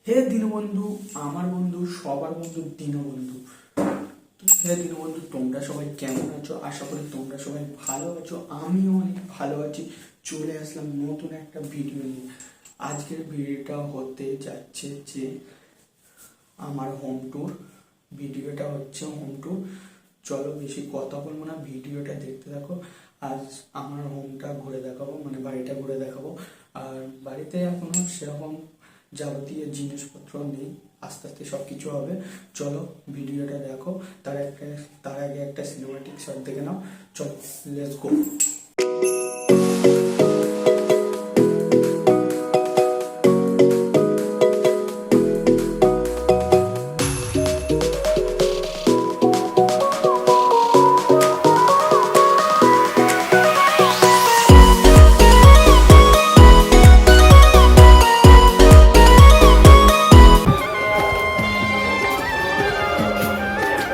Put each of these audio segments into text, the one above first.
হে দীনবন্ধু, আমার বন্ধু, সবার বন্ধু দীনবন্ধু। হে দীনবন্ধু, তোমরা সবাই কেমন আছো? আশা করি তোমরা সবাই ভালো আছো। আমিও অনেক ভালো আছি। চলে আসলাম নতুন একটা ভিডিও নিয়ে। আজকের ভিডিওটা হতে যাচ্ছে যে আমার হোম ট্যুর। ভিডিওটা হচ্ছে হোম ট্যুর। চলো বেশি কথা বলবো না, ভিডিওটা দেখতে থাকো। আজ আমার হোমটা ঘুরে দেখাবো, মানে বাড়িটা ঘুরে দেখাবো। আর বাড়িতে এখনো সেরকম যাবতীয় জিনিসপত্র নেই, আস্তে আস্তে সব কিছু হবে। চলো ভিডিওটা দেখো। তার আগে একটা সিনেমাটিক শট দেখে নাও। চলো, লেটস গো।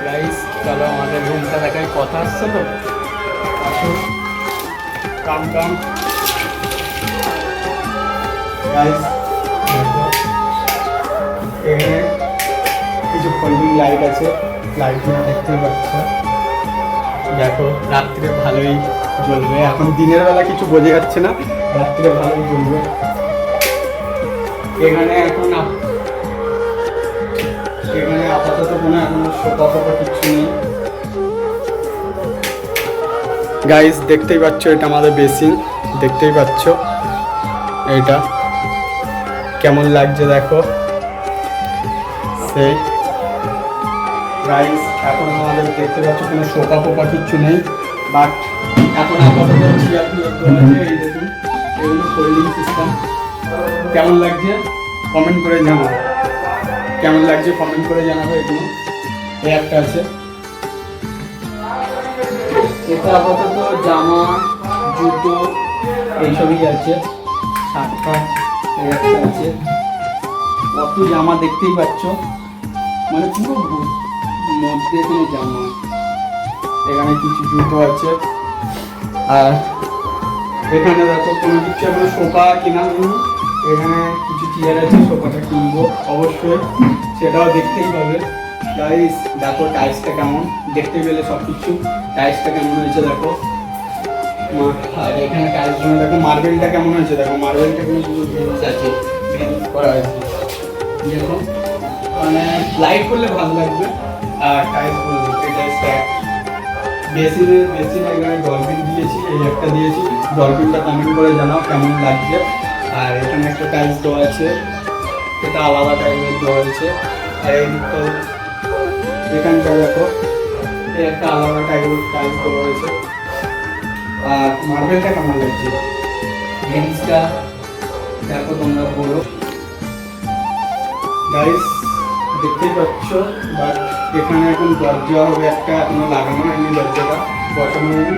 গাইস, চলো আমাদের রুমটা দেখার কথা আসছে তো। আসো, কাম কাম। গাইস এখানে কিছু ফোল্ডিং লাইট আছে, লাইটগুলো দেখতেই পাচ্ছ। দেখো রাত্রে ভালোই জ্বলবে, এখন দিনের বেলা কিছু বোঝা যাচ্ছে না, রাত্রে ভালোই জ্বলবে। এখানে আপাতত কোনো এখনো সোফা কিছু নেই। গাইস দেখতেই পাচ্ছ, এটা আমাদের বেসিন, দেখতেই পাচ্ছ এটা কেমন লাগছে দেখো। সেই গাইস এখন আমাদের দেখতে পাচ্ছ কোনো সোফা কিছু নেই, বাট এখন আপাতত চেয়ার আছে। এই দেখুন, এগুলো ফোল্ডিং সিস্টেম। কেমন লাগছে কমেন্ট করে জানাবো, কেমন লাগছে কমেন্ট করে জানাবো। এগুলো এই একটা আছে, এটা আপাতত জামা জুতো এইসবই আছে। শার্ট ফাট এই একটা আছে, কত জামা দেখতেই পাচ্ছ, মানে পুরো মধ্যে কোনো জামা। এখানে কিছু জুতো আছে। আর এখানে দেখো কোনো কিছু এখন সোফা কিনা হয়নি, এখানে কিছু চেয়ার আছে, সোফাটা কিনবো অবশ্যই, সেটাও দেখতেই পাবে। গাইস দেখো টাইলসটা কেমন, দেখতে পেলে সব কিছু। টাইলসটা কেমন হয়েছে দেখো। আর এখানে টাইলসগুলো দেখো, মার্বেলটা কেমন হয়েছে দেখো। মার্বেলটা কিন্তু পুরো ভেন্স আছে, ভেন্স করা হয়েছে দেখো, মানে লাইট করলে ভালো লাগবে। আর টাইলসগুলো এই টাইলসটা বেসিনে এখানে ডলফিন দিয়েছি, এই একটা দিয়েছি। ডলফিনটা কমেন্ট করে জানাও কেমন লাগছে। আর এখানে একটা টাইলস দেওয়া আছে, এটা আলাদা টাইপের দেওয়া হয়েছে। আর এই দিকটা এখানটা দেখো, এই একটা আলাদা টাইপের টাইলস দেওয়া হয়েছে। আর মার্বেলটা কেমন লাগছে, ভেন্সটা দেখো তোমরা বলো। গাইস দেখতেই পাচ্ছ, বাট এখানে এখন দরজা হবে একটা, এখনো লাগানো হয়নি, দরজাটা বসানো হয়নি,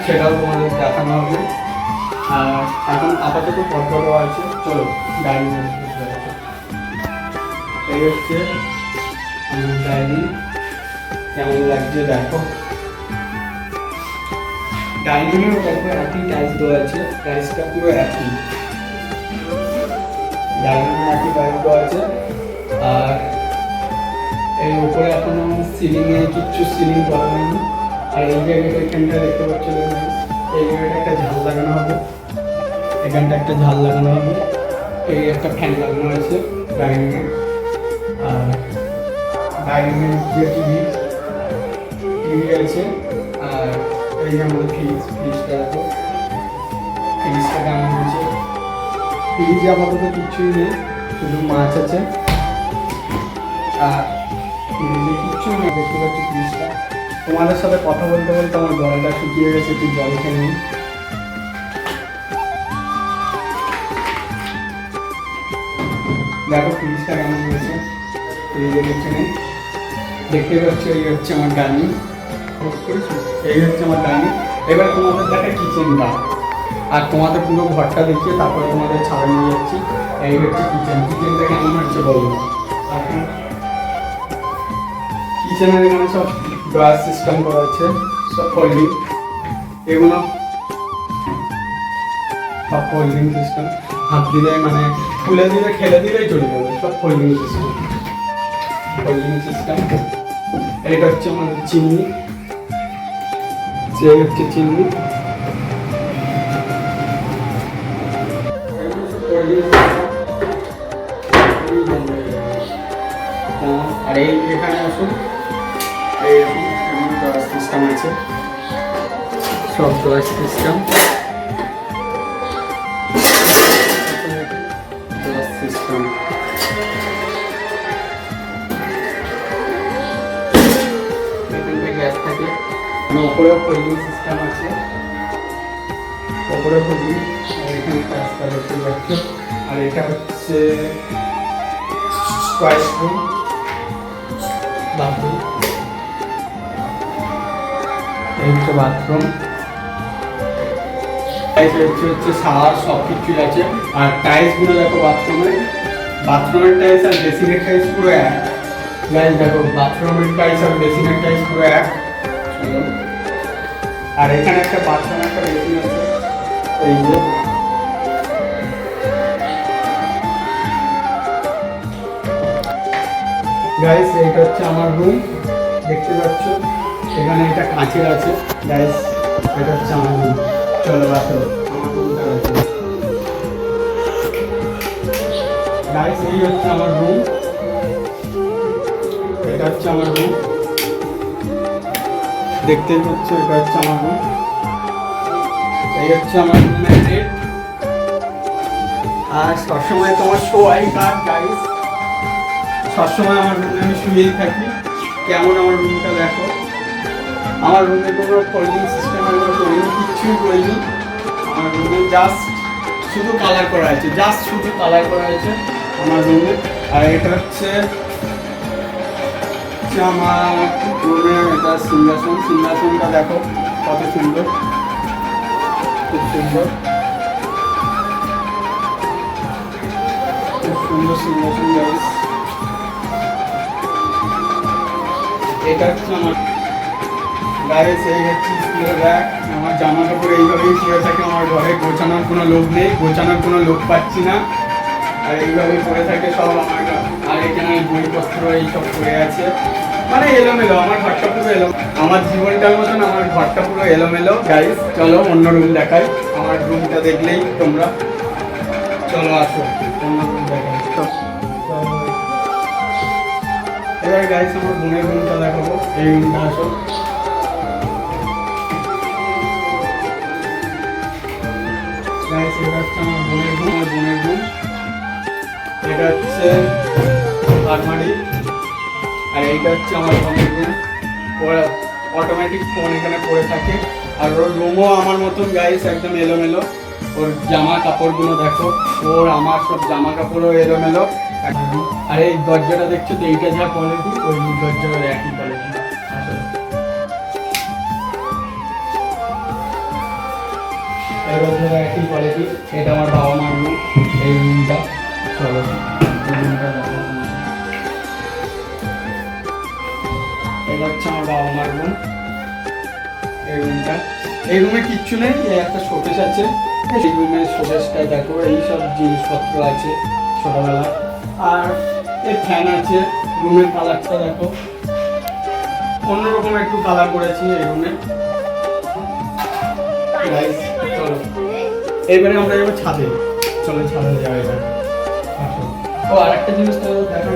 সেটাও তোমাদের দেখানো হবে। আর এখন আপাতত পর্দা দেওয়া আছে। চলো ডাইনিং এই হচ্ছে ডাইনিং, কেমন লাগছে দেখো। ডাইনিংয়েও দেখো একই টাইলস দেওয়া আছে, টাইলসটা পুরো একই, ডাইনিংয়ে একই টাইলস দেওয়া আছে। আর এই উপরে এখনো সিলিংয়ে কিচ্ছু সিলিং করা হয়নি। আর এই জায়গাটা এখানটা দেখতে পাচ্ছ, এই জায়গাটা একটা ঝাল লাগানো হবে, এখানটা একটা ঝাল লাগানো হবে। এই একটা ফ্যান লাগানো আছে ডাইনিংয়ে। আর ডাইনিংয়ের যে টিভি আছে। আর এই যে আমাদের ফ্রিজটা দেখো, ফ্রিজটা কেমন হয়েছে। ফ্রিজে আপাতত কিছুই নেই, শুধু মাছ আছে। আর ফ্রিজে কিচ্ছু নেই, দেখতে পাচ্ছি ফ্রিজটা। তোমাদের সাথে কথা বলতে বলতে আমার গলাটা শুকিয়ে গেছে, একটু জল খেয়ে নিই। দেখো ফ্রিজটা কেমন হয়েছে, ফ্রিজের এখানে দেখতে পাচ্ছি। এই হচ্ছে আমার ডাইনিং, এই হচ্ছে আমার ডাইনিং। এবার তোমাদের দেখা কিচেনটা, আর তোমাদের পুরো ঘরটা দেখিয়ে তারপরে তোমাদের ছাড়া নিয়ে যাচ্ছি। এই হচ্ছে কিচেনটা কেমন হচ্ছে বলো। কিচেনের এখানে সব গ্লাস সিস্টেম করা আছে, সব ফোল্ডিং, এগুলো সব ফোল্ডিং সিস্টেম। হাত দিলে মানে খুলে দিলে খেলে দিলেই চলে যাবে, সব ফোল্ডিং সিস্টেম। এটা হচ্ছে আমাদের চিমনি, এই হচ্ছে চিমনি। আর এই এখানে আসুন, এইরকম সিস্টেম আছে, সব ড্রয়ার সিস্টেম। গ্যাস থাকে, ওপরেও ফোল্ডিং সিস্টেম আছে, ওপরে ফোল্ডিং। আর এখানে কাজটা দেখতে পাচ্ছ। আর এটা হচ্ছে ওয়াশরুম, বাথরুম। এই হচ্ছে বাথরুম, হচ্ছে শাওয়ার, সব কিছুই আছে। আর টাইলস গুলো দেখো বাথরুমের টাইলস আর বেসিনের টাইলস পুরো এক। গাইস দেখো, বাথরুমের টাইলস আর বেসিনের টাইলস পুরো এক। আর এখানে একটা বাথরুম, একটা বেসিন আছে, এই যে। গাইস এইটা হচ্ছে আমার রুম, দেখতে পাচ্ছ। এখানে একটা কাঁচের আছে। গাইস এটা হচ্ছে আমার রুম। চলো আসো আমার রুমটা আছে। গাইস এই হচ্ছে আমার রুম, এটা হচ্ছে আমার রুম, দেখতেই পাচ্ছ। এটা হচ্ছে আমার রুম, এই হচ্ছে আমার রুমের বেড। আর সবসময় তোমার শোয়াই কাট গাইস, সবসময় আমার রুমে আমি শুয়েই থাকি। কেমন আমার রুমটা দেখো। আমার রুমে কোনো ফোল্ডিং সিস্টেম আমরা করিনি, কিচ্ছুই করিনি। আমার রুমে জাস্ট শুধু কালার করা আছে, আমার রুমে। আর এটা হচ্ছে আমার রুমের এটা সিংহাসনটা দেখো কত সুন্দর, খুব সুন্দর সিংহাসন গাইস। এটা হচ্ছে আমার গাইস, এই হচ্ছে স্কুলের র্যাক। আমার জামা কাপড় এইভাবেই পরে থাকে আমার ঘরে, গোছানোর কোনো লোক নেই, গোছানোর কোনো লোক পাচ্ছি না। আর এইভাবেই পরে থাকে সব আমার। আর এখানে বইপত্র এইসব পড়ে আছে, মানে এলোমেলো। আমার ঘরটা পুরো আমার জীবনটার মতন আমার ঘরটা পুরো এলোমেলো গাইস। চলো অন্য রুম দেখাই। আমার রুমটা দেখলেই তোমরা, চলো আসো অন্য রুম দেখাই। এবার গাইস আমার বোনের রুমটা দেখাবো, এই রুমটা আসো। গাইস এটা হচ্ছে আমার বোনের রুম, এটা হচ্ছে আলমারি। আর এইটা হচ্ছে আমার বোনের রুম, ওর অটোমেটিক ফোন এখানে পড়ে থাকে। আর ওর রুমও আমার মতন গাইস, একদম এলোমেলো। ওর জামা কাপড়গুলো দেখো, ওর আমার সব জামা কাপড়ও এলোমেলো। আর এই দরজাটা দেখছো তো, এইটা যা কোয়ালিটি, ওই দরজার একই কোয়ালিটি। একই কোয়ালিটি। এটা আমার বাবা মার রুম, এই রুমটা। চলো এটা হচ্ছে আমার বাবা মার রুম, এই রুমটা। এই রুমে কিচ্ছু নেই, একটা শোকেস আছে। এই রুমের শোকেসটা দেখো, এইসব জিনিসপত্র আছে ছোটবেলা। আর এই ফ্যান আছে। রুমের কালারটা দেখো, অন্যরকম একটু কালার করেছি এই রুমে। চলো এবারে আমরা যাবো ছাদে। চলো ছাদে যাওয়া যায়। ও আর একটা জিনিস তো দেখো,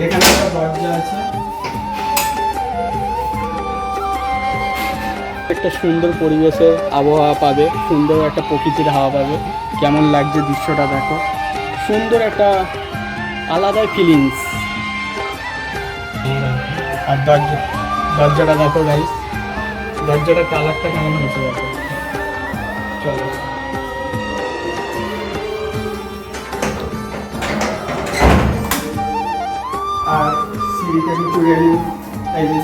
এখানে একটা দরজা আছে। একটা সুন্দর পরিবেশের আবহাওয়া পাবে, সুন্দর একটা প্রকৃতির হাওয়া পাবে। কেমন লাগছে দৃশ্যটা দেখো, সুন্দর একটা আলাদাই ফিলিংস। আর দরজাটা দেখো গাইস, দরজাটার কালারটা কেমন হয়েছে দেখো। চলো আর সিঁড়িটা কিন্তু রেলিং, এই যে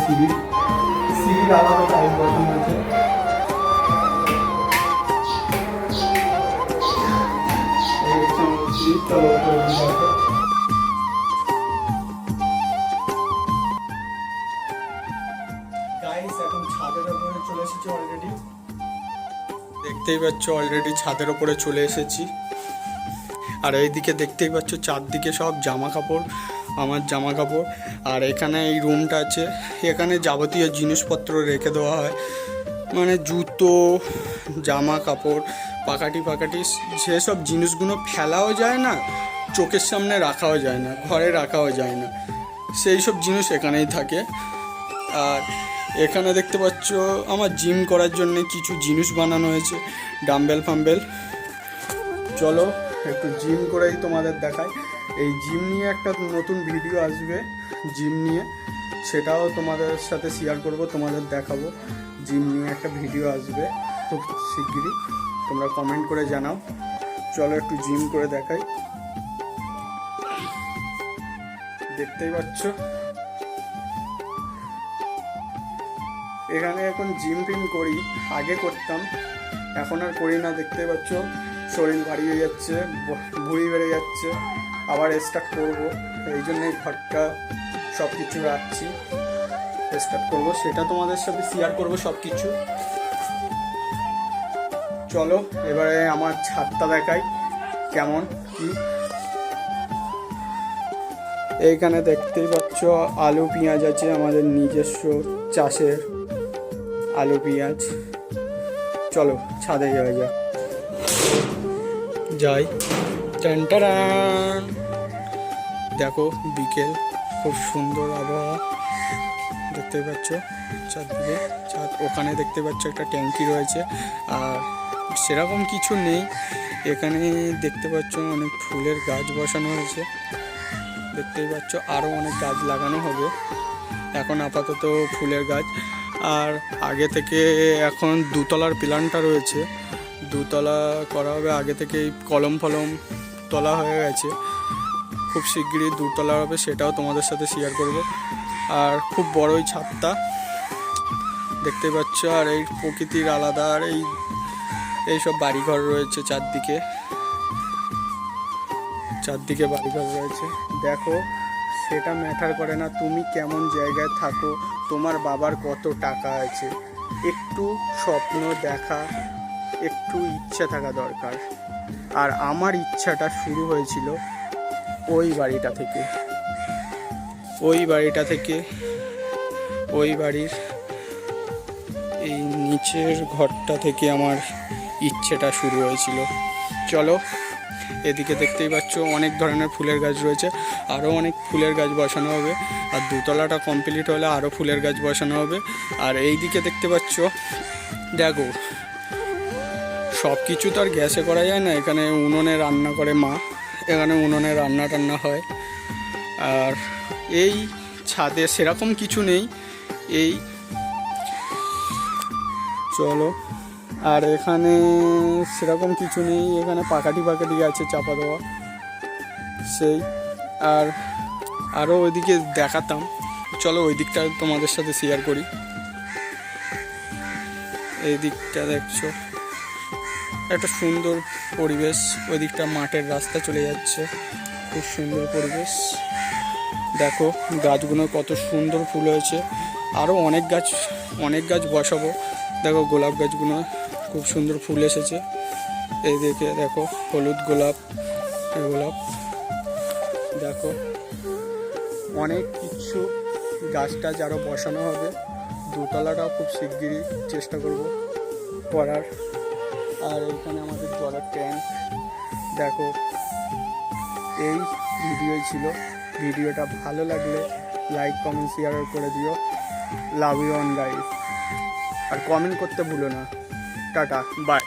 সিঁড়ির আলাদা টাইপ বসানো আছে। এই হচ্ছে আমার সিঁড়ি। চলো গাইস, এখন ছাদের উপরে চলে এসেছি অলরেডি। দেখতেই পাচ্ছ অলরেডি ছাদের উপরে চলে এসেছি। আর এইদিকে দেখতেই পাচ্ছ চারদিকে সব জামা কাপড়, আমার জামা কাপড়। আর এখানে এই রুমটা আছে, এখানে যাবতীয় জিনিসপত্র রেখে দেওয়া হয়, মানে জুতো, জামা কাপড়, পাকাটি যেসব জিনিসগুলো ফেলাও যায় না, চোখের সামনে রাখাও যায় না, ঘরে রাখাও যায় না, সেই সব জিনিস এখানেই থাকে। আর এখানে দেখতে পাচ্ছ আমার জিম করার জন্য কিছু জিনিস বানানো হয়েছে, ডাম্বেল ফাম্বেল। চলো একটু জিম করেই তোমাদের দেখাই। এই জিম নিয়ে একটা নতুন ভিডিও আসবে, জিম নিয়ে, সেটাও তোমাদের সাথে শেয়ার করব, তোমাদের দেখাবো। জিম নিয়ে একটা ভিডিও আসবে খুব শিগগিরই, তোমরা কমেন্ট করে জানাও। চলো একটু জিম করে দেখাই। দেখতেই পাচ্ছ এখানে এখন জিম ফিম করি, আগে করতাম, এখন আর করি না। দেখতেই পাচ্ছ শরীর ভারী হয়ে যাচ্ছে, ভুঁড়ি বেড়ে যাচ্ছে, আবার স্টার্ট করব, এই জন্যই ঘরটা সব কিছু রাখছি, স্টার্ট করব, সেটা তোমাদের সাথে শেয়ার করব সব কিছু। চলো এবারে আমার ছাদটা দেখাই কেমন কি। এইখানে দেখতেই পাচ্ছ আলু পেঁয়াজ আছে, আমাদের নিজস্ব চাষের আলু পেঁয়াজ। চলো ছাদে যাওয়া যাই। টান, দেখো বিকেল, খুব সুন্দর আবহাওয়া, দেখতে পাচ্ছ চারদিকে ছাদ। ওখানে দেখতে পাচ্ছ একটা ট্যাঙ্কি রয়েছে, আর সেরকম কিছু নেই। এখানে দেখতে পাচ্ছ অনেক ফুলের গাছ বসানো হয়েছে, দেখতেই পাচ্ছ আরও অনেক গাছ লাগানো হবে। এখন আপাতত ফুলের গাছ। আর আগে থেকে এখন দুতলার প্ল্যানটা রয়েছে, দুতলা করা হবে। আগে থেকেই কলম ফলম তোলা হয়ে গেছে, খুব শিগগিরই দুতলা হবে, সেটাও তোমাদের সাথে শেয়ার করব। আর খুব বড়ই ছাদটা, দেখতে পাচ্ছ। আর এই প্রকৃতির আলাদা, আর এই সব বাড়িঘর রয়েছে চারদিকে বাড়িঘর রয়েছে। দেখো সেটা ম্যাটার করে না তুমি কেমন জায়গায় থাকো, তোমার বাবার কত টাকা আছে, একটু স্বপ্ন দেখা, একটু ইচ্ছে থাকা দরকার। আর আমার ইচ্ছাটা শুরু হয়েছিল ওই বাড়িটা থেকে, ওই বাড়ির এই নিচের ঘরটা থেকে আমার ইচ্ছেটা শুরু হয়েছিল। চলো এদিকে দেখতেই পাচ্ছ অনেক ধরনের ফুলের গাছ রয়েছে, আরও অনেক ফুলের গাছ বসানো হবে। আর দুতলাটা কমপ্লিট হলে আরও ফুলের গাছ বসানো হবে। আর এই দিকে দেখতে পাচ্ছ, দেখো সব কিছু তো আর গ্যাসে করা যায় না, এখানে উনুনে রান্না করে মা, এখানে উনুনে রান্না টান্না হয়। আর এই ছাদে সেরকম কিছু নেই, এই চলো। আর এখানে সেরকম কিছু নেই, এখানে পাকাটি আছে চাপা দেওয়া সেই। আর আরও ওইদিকে দেখাতাম, চলো ওই দিকটা তোমাদের সাথে শেয়ার করি। এই দিকটা দেখছো একটা সুন্দর পরিবেশ, ওই দিকটা মাঠের রাস্তা চলে যাচ্ছে, খুব সুন্দর পরিবেশ। দেখো গাছগুলো কত সুন্দর ফুল হয়েছে, আরও অনেক গাছ বসাবো। দেখো গোলাপ গাছগুলো খুব সুন্দর ফুল এসেছে, এই দিকে দেখো হলুদ গোলাপ, দেখো অনেক কিছু গাছ টাছ আরও বসানো হবে। দুতলাটাও খুব শিগগিরই চেষ্টা করব করার। আর এখানে আমাদের জলের ট্যাঙ্ক। দেখো এই ভিডিওই ছিল, ভিডিওটা ভালো লাগলে লাইক কমেন্ট শেয়ার করে দিও। লাভ ইউ অন গাইস, আর কমেন্ট করতে ভুলো না। Tata, by.